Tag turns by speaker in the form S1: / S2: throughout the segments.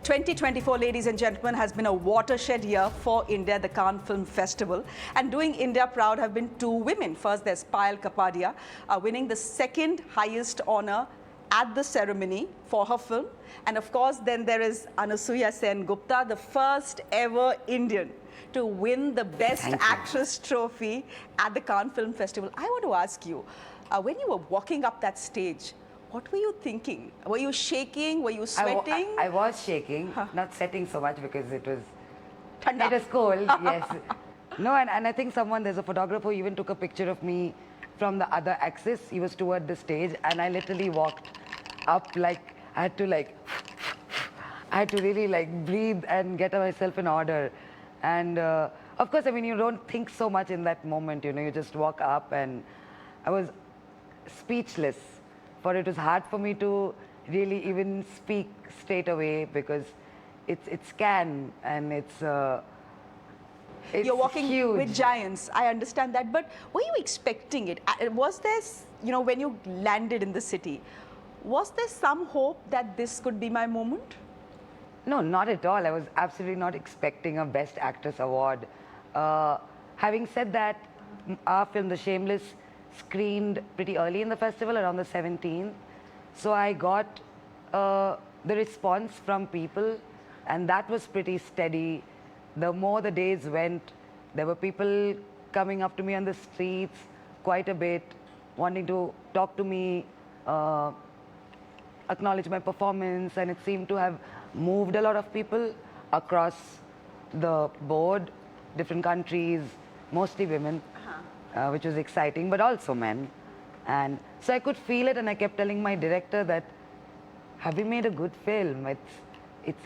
S1: 2024, ladies and gentlemen, has been a watershed year for India, the Cannes Film Festival. And doing India proud have been two women. First, there's Payal Kapadia, winning the second highest honor at the ceremony for her film. And of course, then there is Anasuya Sengupta, the first ever Indian to win the Best Actress trophy at the Cannes Film Festival. I want to ask you, when you were walking up that stage, what were you thinking? Were you shaking? Were you sweating?
S2: I was shaking, not sweating so much because it was
S1: Thanda.
S2: cold, yes. No, and I think there's a photographer who even took a picture of me from the other axis. He was toward the stage and I literally walked up like, I had to really like breathe and get myself in order. And of course, I mean, you don't think so much in that moment, you know, you just walk up and I was speechless. For it was hard for me to really even speak straight away because it's Cannes and it's
S1: You're walking
S2: huge.
S1: with giants. I understand that, but were you expecting it? Was there, you know, when you landed in the city, was there some hope that this could be my moment?
S2: No, not at all. I was absolutely not expecting a Best Actress award. Having said that, our film, The Shameless, screened pretty early in the festival, around the 17th. So I got the response from people, and that was pretty steady. The more the days went, there were people coming up to me on the streets quite a bit, wanting to talk to me, acknowledge my performance, and it seemed to have moved a lot of people across the board, different countries, mostly women. Which was exciting, but also men. And so I could feel it, and I kept telling my director that, have we made a good film? I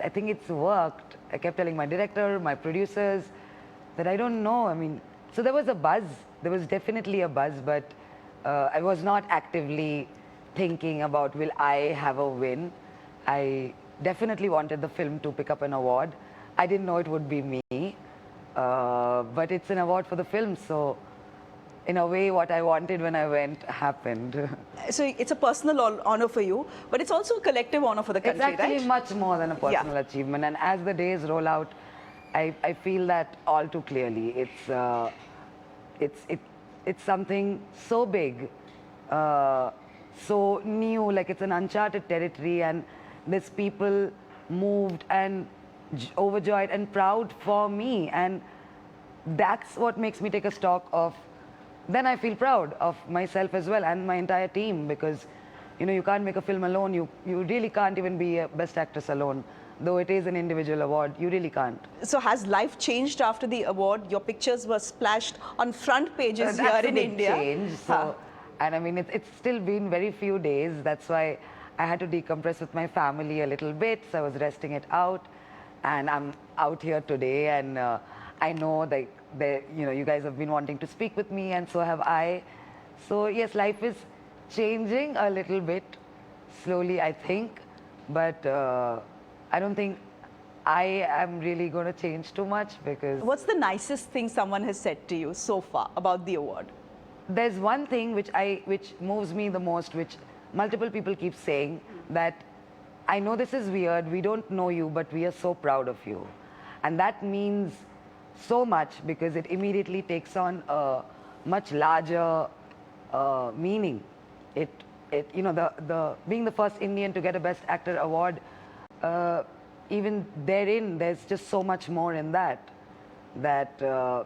S2: think it's worked. I kept telling my director, my producers, that I don't know. I mean, so there was a buzz. There was definitely a buzz, but I was not actively thinking about, will I have a win? I definitely wanted the film to pick up an award. I didn't know it would be me, but it's an award for the film, so in a way, what I wanted when I went happened.
S1: So it's a personal honor for you, but it's also a collective honor for the country, right?
S2: It's actually much more than a personal achievement. And as the days roll out, I feel that all too clearly. It's something so big, so new, like it's an uncharted territory, and there's people moved and overjoyed and proud for me. And that's what makes me take a stock of. Then I feel proud of myself as well and my entire team, because you know, you can't make a film alone. You really can't even be a Best Actress alone, though it is an individual award. You really can't.
S1: So has life changed after the award? Your pictures were splashed on front pages here in India.
S2: Change. So, and I mean, it's still been very few days. That's why I had to decompress with my family a little bit. So I was resting it out, and I'm out here today, and I know that you know, you guys have been wanting to speak with me, and so have I. So yes, life is changing a little bit, slowly, I think. But I don't think I am really going to change too much, because...
S1: What's the nicest thing someone has said to you so far about the award?
S2: There's one thing which moves me the most, which multiple people keep saying, that I know this is weird, we don't know you, but we are so proud of you. And that means so much, because it immediately takes on a much larger meaning. You know, the being the first Indian to get a Best Actor award, even therein, there's just so much more in that. Yeah,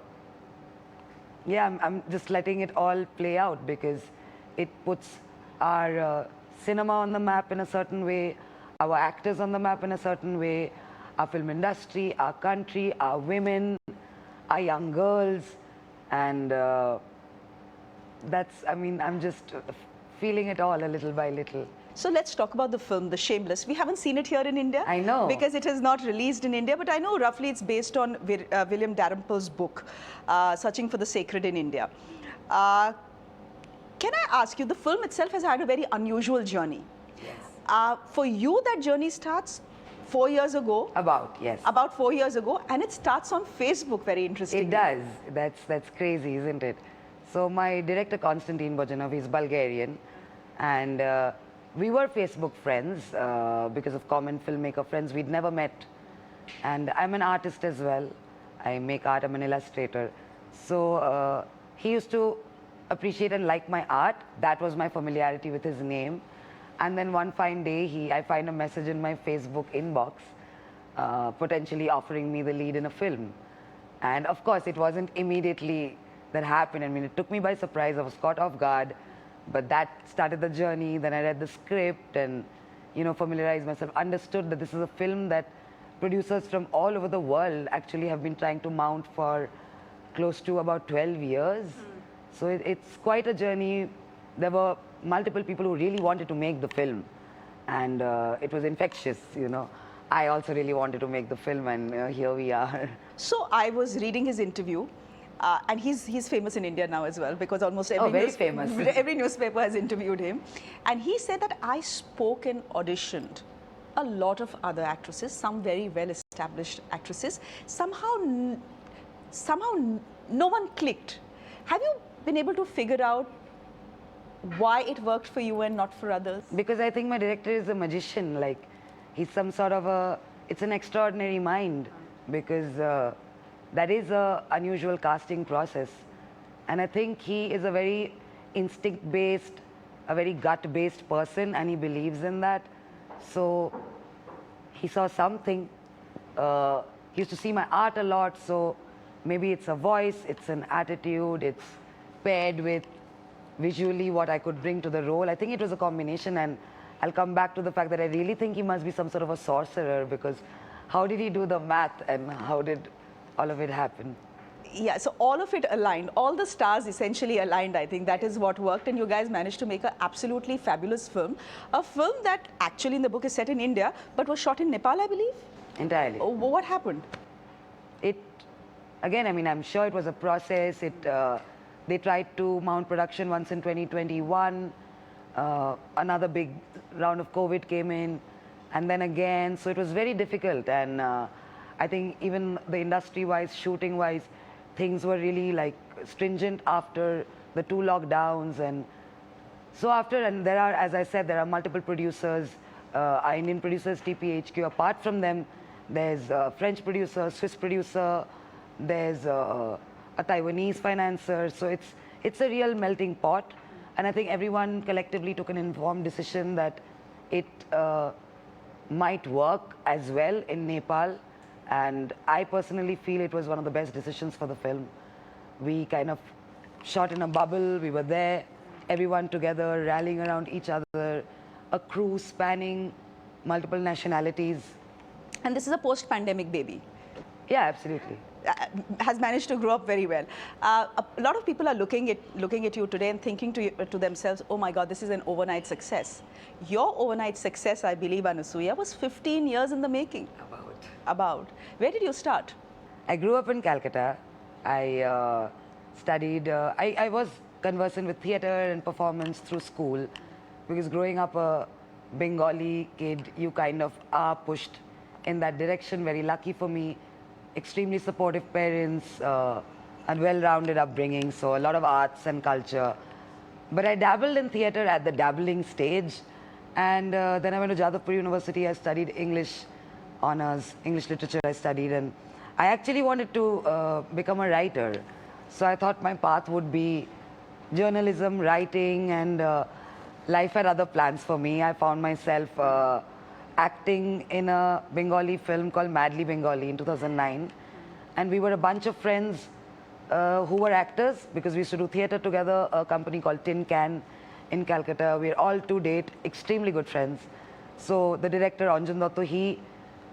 S2: I'm just letting it all play out, because it puts our cinema on the map in a certain way, our actors on the map in a certain way, our film industry, our country, our women, our young girls, and that's, I mean, I'm just feeling it all a little by little.
S1: So let's talk about the film, The Shameless. We haven't seen it here in India.
S2: I know.
S1: Because it is not released in India, but I know roughly it's based on William Dalrymple's book, Searching for the Sacred in India. Can I ask you, the film itself has had a very unusual journey.
S2: Yes.
S1: For you, that journey starts 4 years ago.
S2: Yes.
S1: About 4 years ago, and it starts on Facebook, very interesting.
S2: It does. That's crazy, isn't it? So my director, Konstantin Bojanov, is Bulgarian, and we were Facebook friends because of common filmmaker friends. We'd never met. And I'm an artist as well. I make art, I'm an illustrator. So he used to appreciate and like my art. That was my familiarity with his name. And then one fine day, I find a message in my Facebook inbox, potentially offering me the lead in a film. And of course, it wasn't immediately that happened. I mean, it took me by surprise. I was caught off guard. But that started the journey. Then I read the script and, familiarized myself, understood that this is a film that producers from all over the world actually have been trying to mount for close to about 12 years. So it's quite a journey. There were multiple people who really wanted to make the film. And it was infectious, I also really wanted to make the film, and here we are.
S1: So I was reading his interview. And he's famous in India now as well, because almost every newspaper has interviewed him. And he said that I spoke and auditioned a lot of other actresses, some very well-established actresses. Somehow no one clicked. Have you been able to figure out why it worked for you and not for others?
S2: Because I think my director is a magician. Like, he's some sort of it's an extraordinary mind, because that is an unusual casting process. And I think he is a very instinct-based, a very gut-based person, and he believes in that. So he saw something. He used to see my art a lot, so maybe it's a voice, it's an attitude, it's paired with visually what I could bring to the role. I think it was a combination, and I'll come back to the fact that I really think he must be some sort of a sorcerer, because how did he do the math and how did all of it happen?
S1: Yeah, so all of it aligned. All the stars essentially aligned, I think. That is what worked, and you guys managed to make an absolutely fabulous film. A film that actually in the book is set in India, but was shot in Nepal, I believe?
S2: Entirely.
S1: Oh, what happened?
S2: Again, I mean, I'm sure it was a process. They tried to mount production once in 2021. Another big round of COVID came in, and then again. So it was very difficult, and I think even the industry-wise, shooting-wise, things were really like stringent after the 2 lockdowns. And so and there are, as I said, there are multiple producers, our Indian producers, TPHQ. Apart from them, there's a French producer, Swiss producer, there's a Taiwanese financer. So it's a real melting pot. And I think everyone collectively took an informed decision that it might work as well in Nepal. And I personally feel it was one of the best decisions for the film. We kind of shot in a bubble. We were there, everyone together, rallying around each other, a crew spanning multiple nationalities.
S1: And this is a post-pandemic baby.
S2: Yeah, absolutely.
S1: Has managed to grow up very well. A lot of people are looking at you today and thinking to themselves, oh my God, this is an overnight success. Your overnight success, I believe, Anasuya, was 15 years in the making. About. Where did you start?
S2: I grew up in Calcutta. I studied, I was conversant with theatre and performance through school, because growing up a Bengali kid, you kind of are pushed in that direction. Very lucky for me, extremely supportive parents, and well-rounded upbringing, so a lot of arts and culture. But I dabbled in theatre at the dabbling stage, and then I went to Jadavpur University. I studied English honors, English literature I studied, and I actually wanted to become a writer. So I thought my path would be journalism, writing, and life had other plans for me. I found myself acting in a Bengali film called Madly Bengali in 2009. And we were a bunch of friends who were actors, because we used to do theatre together, a company called Tin Can in Calcutta. We're all to date extremely good friends. So the director, Anjan Dotto,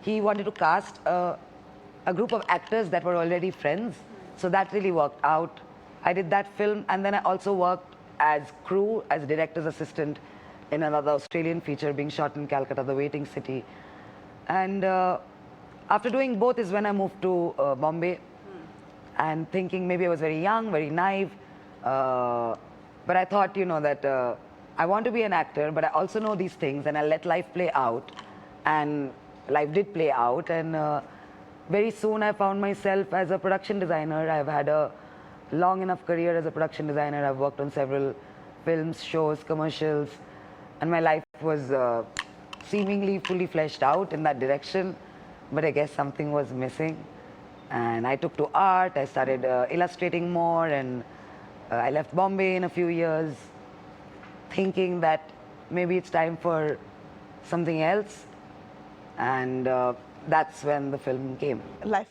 S2: he wanted to cast a group of actors that were already friends. So that really worked out. I did that film, and then I also worked as crew, as director's assistant in another Australian feature being shot in Calcutta, The Waiting City. And after doing both is when I moved to Bombay, and thinking maybe I was very young, very naive. But I thought, that I want to be an actor, but I also know these things, and I let life play out. And life did play out, and very soon I found myself as a production designer. I've had a long enough career as a production designer. I've worked on several films, shows, commercials, and my life was seemingly fully fleshed out in that direction, but I guess something was missing. And I took to art, I started illustrating more, and I left Bombay in a few years, thinking that maybe it's time for something else, and that's when the film came.
S1: Life.